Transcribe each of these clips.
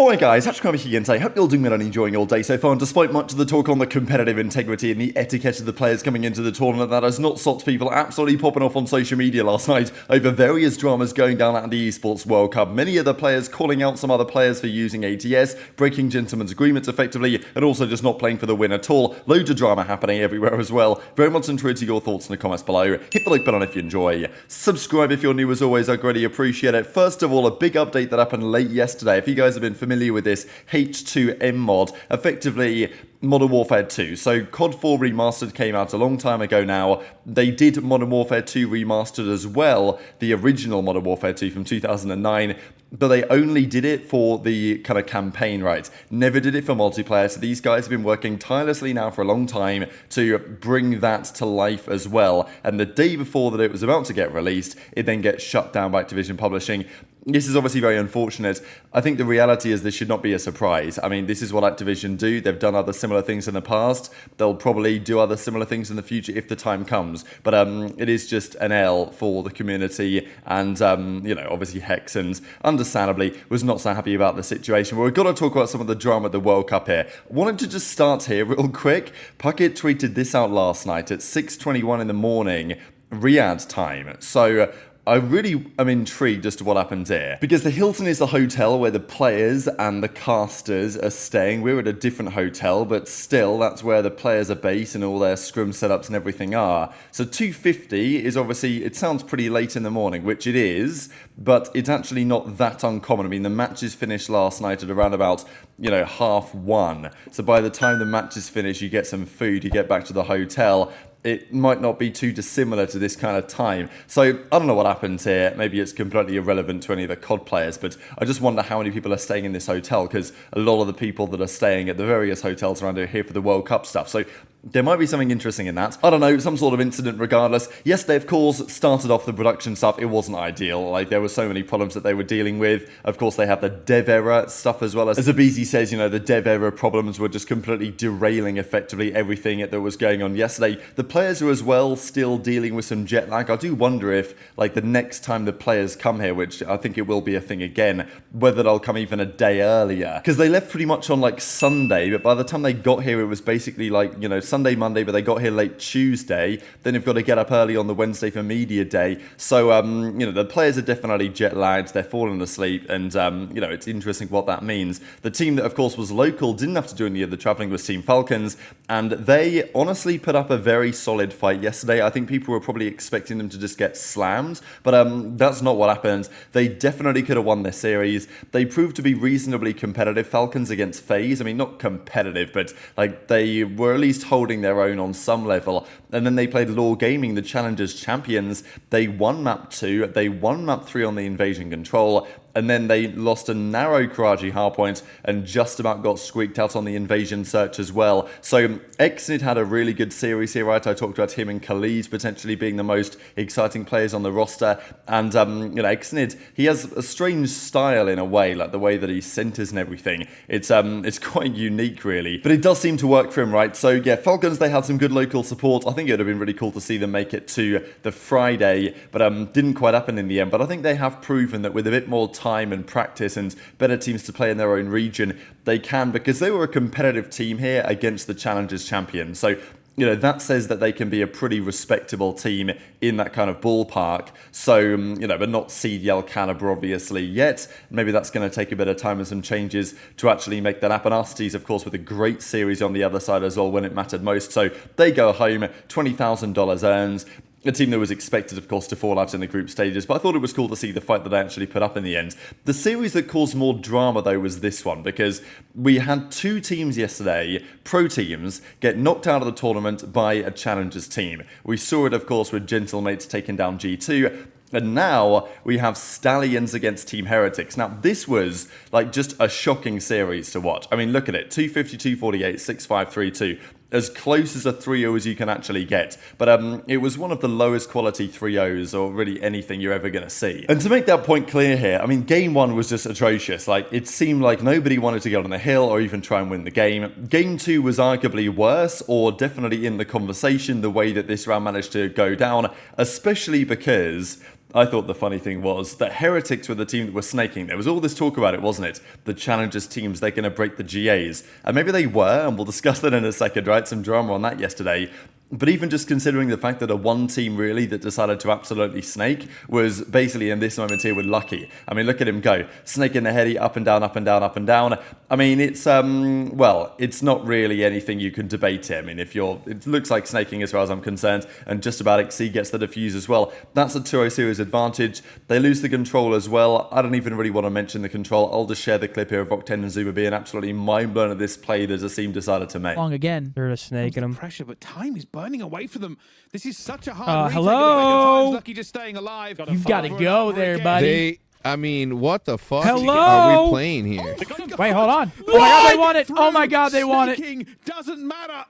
Alright guys, Kremp here and I hope you're doing well and enjoying your day so far, and despite much of the talk on the competitive integrity and the etiquette of the players coming into the tournament, that has not stopped people absolutely popping off on social media last night over various dramas going down at the Esports World Cup. Many of the players calling out some other players for using ATS, breaking gentlemen's agreements effectively, and also just not playing for the win at all. Loads of drama happening everywhere as well. Very much interested to your thoughts in the comments below. Hit the like button if you enjoy. Subscribe if you're new as always, I greatly appreciate it. First of all, a big update that happened late yesterday. If you guys have been familiar with this H2M mod, effectively Modern Warfare 2. So COD 4 Remastered came out a long time ago now. They did Modern Warfare 2 Remastered as well, the original Modern Warfare 2 from 2009, but they only did it for the kind of campaign, right? Never did it for multiplayer, so these guys have been working tirelessly now for a long time to bring that to life as well. And the day before that it was about to get released, it then gets shut down by Activision Publishing. This is obviously very unfortunate. I think the reality is this should not be a surprise. I mean, this is what Activision do. They've done other similar things in the past. They'll probably do other similar things in the future if the time comes. But it is just an L for the community. And, you know, obviously Hexens, understandably, was not so happy about the situation. But we've got to talk about some of the drama at the World Cup here. I wanted to just start here real quick. Puckett tweeted this out last night at 6:21 in the morning, Riyadh time. So I really am intrigued as to what happens here, because the Hilton is the hotel where the players and the casters are staying. We're at a different hotel, but still, that's where the players are based and all their scrum setups and everything are. So 2:50 is obviously, it sounds pretty late in the morning, which it is, but it's actually not that uncommon. I mean, the matches finished last night at around about, you know, 1:30. So by the time the matches finish, you get some food, you get back to the hotel. It might not be too dissimilar to this kind of time. So I don't know what happens here. Maybe it's completely irrelevant to any of the COD players, but I just wonder how many people are staying in this hotel, because a lot of the people that are staying at the various hotels around here for the World Cup stuff. So there might be something interesting in that. I don't know, some sort of incident regardless. Yesterday, of course, started off the production stuff. It wasn't ideal. Like, there were so many problems that they were dealing with. Of course, they have the dev error stuff as well. As aBeZy says, you know, the dev error problems were just completely derailing effectively everything that was going on yesterday. The players are as well still dealing with some jet lag. I do wonder if, like, the next time the players come here, which I think it will be a thing again, whether they'll come even a day earlier. Because they left pretty much on, like, Sunday, but by the time they got here, it was basically, like, you know, Sunday, Monday, but they got here late Tuesday. Then you've got to get up early on the Wednesday for media day. So, you know, the players are definitely jet lagged. They're falling asleep, and, you know, it's interesting what that means. The team that, of course, was local, didn't have to do any of the traveling, was Team Falcons, and they honestly put up a very solid fight yesterday. I think people were probably expecting them to just get slammed, but that's not what happened. They definitely could have won this series. They proved to be reasonably competitive. Falcons against FaZe, I mean, not competitive, but, like, they were at least holding their own on some level. And then they played Law Gaming, the Challengers champions. They won map 2, they won map 3 on the invasion control, and then they lost a narrow Karaji hardpoint and just about got squeaked out on the invasion search as well. So Exnid had a really good series here, right? I talked about him and Khalid potentially being the most exciting players on the roster. And, you know, Exnid, he has a strange style in a way, like the way that he centers and everything. It's quite unique, really. But it does seem to work for him, right? So, yeah, Falcons, they had some good local support. I think it would have been really cool to see them make it to the Friday, but didn't quite happen in the end. But I think they have proven that with a bit more time and practice and better teams to play in their own region, they can, because they were a competitive team here against the Challengers champions. So, you know, that says that they can be a pretty respectable team in that kind of ballpark. So, you know, but not CDL caliber obviously yet. Maybe that's going to take a bit of time and some changes to actually make that happen. Nasties, of course, with a great series on the other side as well when it mattered most. So they go home, $20,000 earned. A team that was expected, of course, to fall out in the group stages, but I thought it was cool to see the fight that they actually put up in the end. The series that caused more drama, though, was this one, because we had two teams yesterday, pro teams, get knocked out of the tournament by a Challengers team. We saw it, of course, with Gentlemates taking down G2, and now we have Stallions against Team Heretics. Now, this was, like, just a shocking series to watch. I mean, look at it, 250, 248, 6-5, 3-2. As close as a 3-0 as you can actually get. But it was one of the lowest quality 3-0s, or really anything you're ever going to see. And to make that point clear here, I mean, game 1 was just atrocious. Like, it seemed like nobody wanted to get on the hill or even try and win the game. Game 2 was arguably worse, or definitely in the conversation, the way that this round managed to go down, especially because I thought the funny thing was that Heretics were the team that were snaking. There was all this talk about it, wasn't it? The Challengers teams, they're going to break the GAs. And maybe they were, and we'll discuss that in a second, right? Some drama on that yesterday. But even just considering the fact that a one team really that decided to absolutely snake was basically in this moment here with Lucky. I mean, look at him go. Snaking the heady up and down, up and down, up and down. I mean, it's, well, it's not really anything you can debate here. I mean, it looks like snaking as far as I'm concerned, and just about XC gets the defuse as well. That's a 2-0 series advantage. They lose the control as well. I don't even really want to mention the control. I'll just share the clip here of Octane and Zuma being absolutely mind-blown at this play that Drazah decided to make. Long again. They're just snaking him. Pressure, but time is burning away for them. This is such a hard retake. Hello? Lucky just staying alive. You've got to go there, buddy. I mean, what the fuck Hello? are we playing here? Wait, hold on. Oh my god, they won it. Oh my god, they won it. Snaking doesn't matter.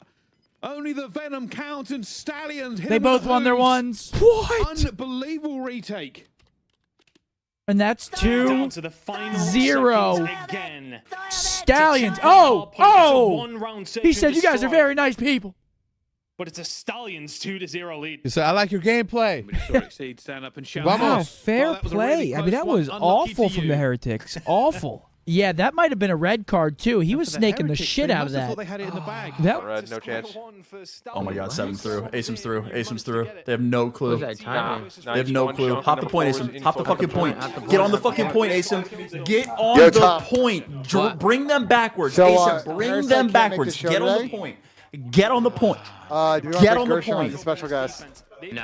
Only the Venom Count and Stallions hit They them in both the won their hooves. ones. What? Unbelievable retake. And that's Down to the final 2-0. seconds again. Stallions. It's a 10-point. Oh, It's a oh. one-round search He and said you guys are destroy. very nice people. But it's a Stallions 2-0 lead. You said, I like your gameplay. Stand up and shout. Vamos. Wow, Wow, fair Well, that was a play. really I mean, close that one. was Unlucky awful to from you. the Heretics. Awful. Yeah, that might have been a red card too. He was For the snaking the Heretics, shit they out of must have thought that. they had it in the bag. That Red, no chance. Oh my god, 7's through. ASIM's through. ASIM's through. They have no clue. was that timing? They have no clue. Hop the point, ASIM. Hop the fucking point. Get on the fucking point, ASIM. Get on Yo, the Tom. point. Bring them backwards. So, ASIM, bring Heretics them can't make backwards. the show Get on the today? point. Get on the point. Do we want Get to on make the Gershon point. as a special guest?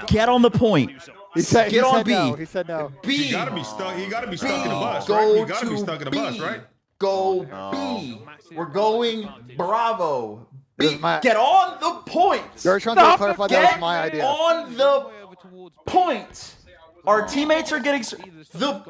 Get on the point. He said, Get on B. no. He said no. B. He gotta be stuck. He gotta be stuck in the bus, Go right? He gotta to be stuck in the bus, B. right? Go B. We're going Bravo. This B. is my- Get on the point. Gershon to clarify that Get was my idea. on the point. Our teammates are getting the.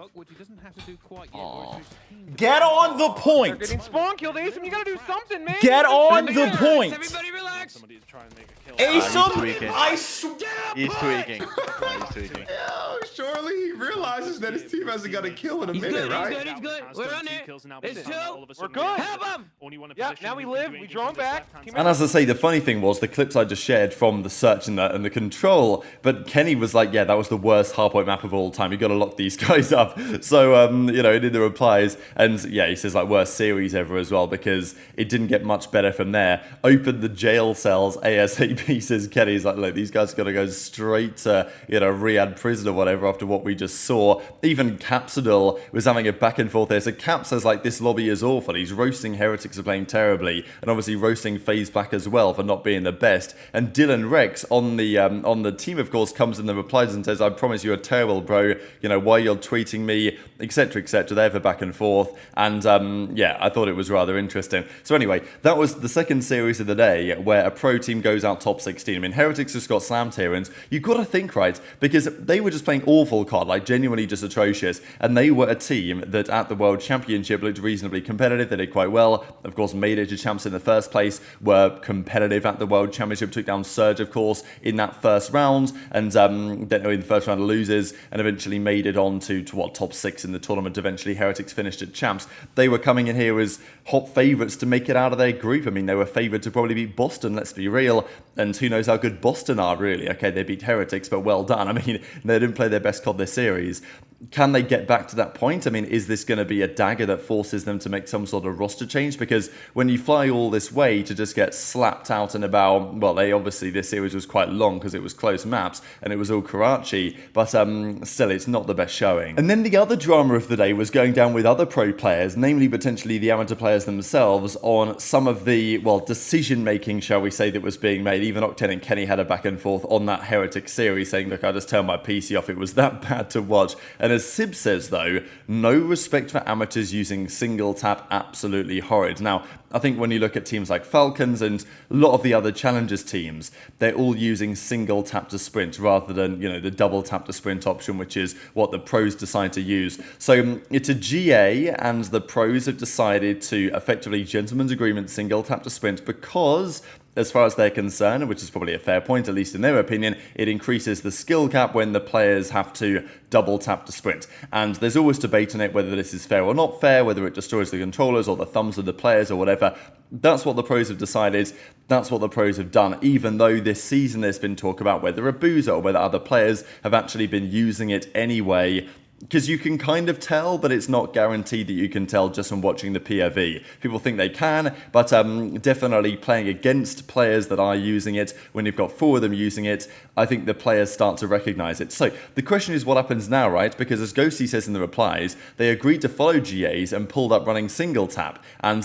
Get on the point. Spawn killed ASIM, you gotta do something, man. Get on the point. Everybody relax. Somebody's trying to make a kill. ASIM, I swear. He's tweaking. He's tweaking. Yo, surely he realizes that his team hasn't got a kill in a minute, right? He's good. We're on it. It's two. We're good. Help him. Yeah, now we live. We draw him back. And as I say, the funny thing was the clips I just shared from the search and the control, but Kenny was like, yeah, that was the worst hardpoint map of all time. You got to lock these guys up. So, you know, he did the replies, and yeah, he says like worst series ever as well, because it didn't get much better from there. Open the jail cells ASAP, says Kenny. He's like, look, these guys are going to go straight to, you know, ReeaL prison or whatever after what we just saw. Even Capsidal was having a back and forth there. So Cap says like, this lobby is awful. He's roasting Heretics for playing terribly, and obviously roasting FaZe back as well for not being the best. And Dylan Rex on the team, of course, comes in the replies and says, I promise you're terrible, bro. You know, why you're tweeting me, etc., etc. They have a back and forth. And yeah, I thought it was rather interesting. So anyway, that was the second series of the day where a pro team goes out top 16. I mean, Heretics just got slammed here, and you got to think, right, because they were just playing awful COD, like genuinely just atrocious, and they were a team that at the World Championship looked reasonably competitive. They did quite well, of course, made it to champs in the first place, were competitive at the World Championship, took down Surge, of course, in that first round, and then in the first round of losers, and eventually made it on to what, top 6 in the tournament. Eventually Heretics finished at champs. They were coming in here as hot favourites to make it out of their group. I mean, they were favoured to probably beat Boston, let's be real, and who knows how good Boston are, really. Okay, they beat Heretics, but well done. I mean, they didn't play their best COD this series. Can they get back to that point? I mean, is this going to be a dagger that forces them to make some sort of roster change? Because when you fly all this way to just get slapped out and about, well, they obviously, this series was quite long because it was close maps and it was all Karachi, but still, it's not the best showing. And then the other drama of the day was going down with other pro players, namely potentially the amateur players themselves, on some of the, well, decision-making, shall we say, that was being made. Even Octane and Kenny had a back and forth on that Heretics series, saying, look, I just turned my PC off. It was that bad to watch. And as Sib says, though, no respect for amateurs using single tap, absolutely horrid. Now, I think when you look at teams like Falcons and a lot of the other challengers teams, they're all using single tap to sprint rather than, you know, the double tap to sprint option, which is what the pros decide to use. So it's a GA, and the pros have decided to effectively gentleman's agreement single tap to sprint because as far as they're concerned, which is probably a fair point, at least in their opinion, it increases the skill cap when the players have to double tap to sprint. And there's always debate on it whether this is fair or not fair, whether it destroys the controllers or the thumbs of the players or whatever. That's what the pros have decided. That's what the pros have done, even though this season there's been talk about whether aBeZy or whether other players have actually been using it anyway. Because you can kind of tell, but it's not guaranteed that you can tell just from watching the POV. People think they can, but definitely playing against players that are using it, when you've got 4 of them using it, I think the players start to recognize it. So the question is what happens now, right? Because as Ghosty says in the replies, they agreed to follow GAs and pulled up running single tap. And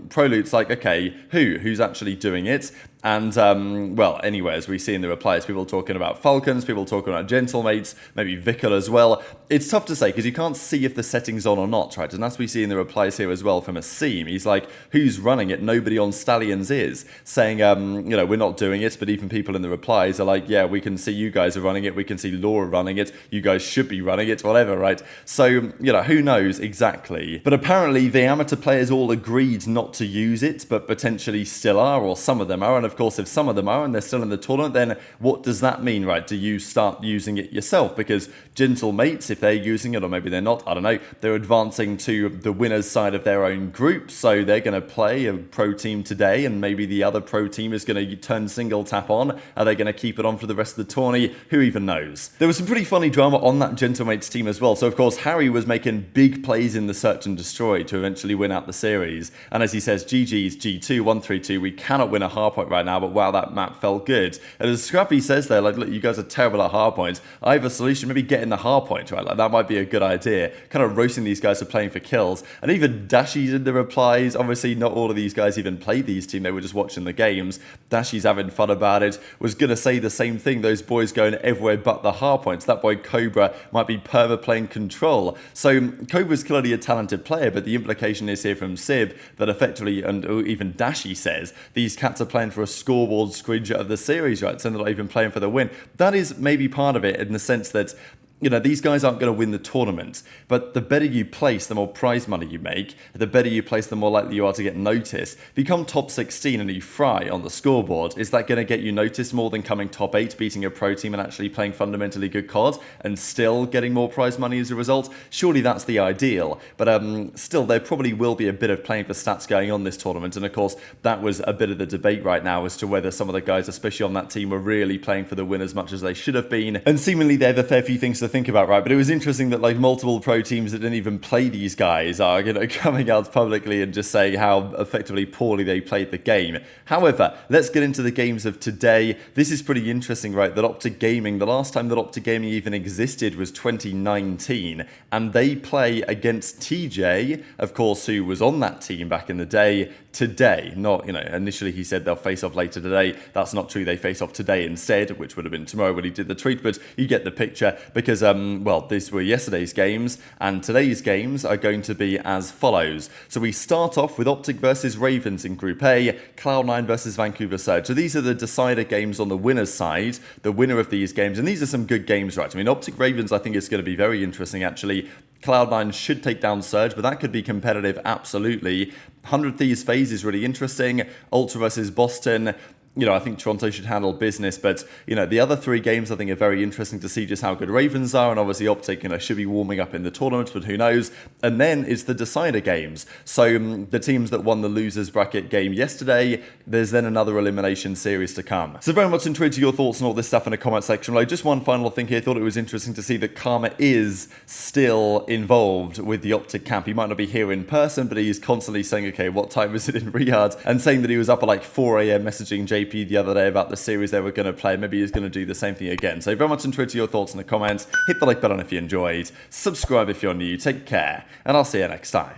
Prolute's like, okay, who's actually doing it? And, well, anyway, as we see in the replies, people talking about Falcons, people talking about Gentlemates, maybe Vikul as well. It's tough to say because you can't see if the setting's on or not, right? And as we see in the replies here as well from a Seam, he's like, who's running it? Nobody on Stallions is. Saying, you know, we're not doing it, but even people in the replies are like, yeah, we can see you guys are running it, we can see Laura running it, you guys should be running it, whatever, right? So, you know, who knows exactly? But apparently the amateur players all agreed not to use it, but potentially still are, or some of them are, and of course, if some of them are and they're still in the tournament, then what does that mean, right? Do you start using it yourself? Because Gentlemates, if they're using it, or maybe they're not, I don't know, they're advancing to the winner's side of their own group, so they're going to play a pro team today, and maybe the other pro team is going to turn single tap on. Are they going to keep it on for the rest of the tourney? Who even knows? There was some pretty funny drama on that Gentlemates team as well. So, of course, Harry was making big plays in the search and destroy to eventually win out the series. And as he says, GG's G2, 1-3-2, we cannot win a hardpoint right now, but wow, that map felt good. And as Scrappy says there, like, look, you guys are terrible at hardpoints. I have a solution, maybe get in the hardpoint, right? Like, that might be a good idea. Kind of roasting these guys for playing for kills. And even Dashy's in the replies. Obviously, not all of these guys even played these teams. They were just watching the games. Dashy's having fun about it. Was going to say the same thing. Those boys going everywhere but the hardpoints. That boy Cobra might be perma playing control. So Cobra's clearly a talented player, but the implication is here from Sib that effectively, and even Dashy says, these cats are playing for a scoreboard screenshot of the series, right? So they're not even playing for the win. That is maybe part of it in the sense that, you know, these guys aren't going to win the tournament, but the better you place, the more prize money you make. The better you place, the more likely you are to get noticed. If you come top 16 and you fry on the scoreboard, is that going to get you noticed more than coming top 8, beating a pro team and actually playing fundamentally good COD and still getting more prize money as a result? Surely that's the ideal, but still there probably will be a bit of playing for stats going on this tournament, and of course that was a bit of the debate right now as to whether some of the guys, especially on that team, were really playing for the win as much as they should have been, and seemingly they have a fair few things to think about, right? But it was interesting that like multiple pro teams that didn't even play these guys are, you know, coming out publicly and just saying how effectively poorly they played the game. However, let's get into the games of today. This is pretty interesting, right? That OpTic Gaming, the last time that OpTic Gaming even existed was 2019, and they play against TJ, of course, who was on that team back in the day, today. Not, you know, initially he said they'll face off later today. That's not true. They face off today instead, which would have been tomorrow when he did the tweet, but you get the picture because, well, these were yesterday's games, and today's games are going to be as follows. So we start off with OpTic versus Ravens in Group A, Cloud9 versus Vancouver Surge. So these are the decider games on the winner's side, the winner of these games, and these are some good games, right? I mean, OpTic Ravens, I think, is going to be very interesting, actually. Cloud9 should take down Surge, but that could be competitive, absolutely. 100 Thieves FaZe is really interesting. Ultra versus Boston. You know, I think Toronto should handle business, but, you know, the other 3 games I think are very interesting to see just how good Ravens are, and obviously OpTic, you know, should be warming up in the tournament, but who knows? And then it's the decider games. So the teams that won the losers bracket game yesterday, there's then another elimination series to come. So very much intrigued to your thoughts on all this stuff in the comment section below. Just one final thing here. Thought it was interesting to see that Karma is still involved with the OpTic camp. He might not be here in person, but he's constantly saying, okay, what time is it in Riyadh? And saying that he was up at like 4 AM messaging JP the other day about the series they were going to play. Maybe he's going to do the same thing again. So very much intrigued to your thoughts in the comments. Hit the like button if you enjoyed. Subscribe if you're new. Take care, and I'll see you next time.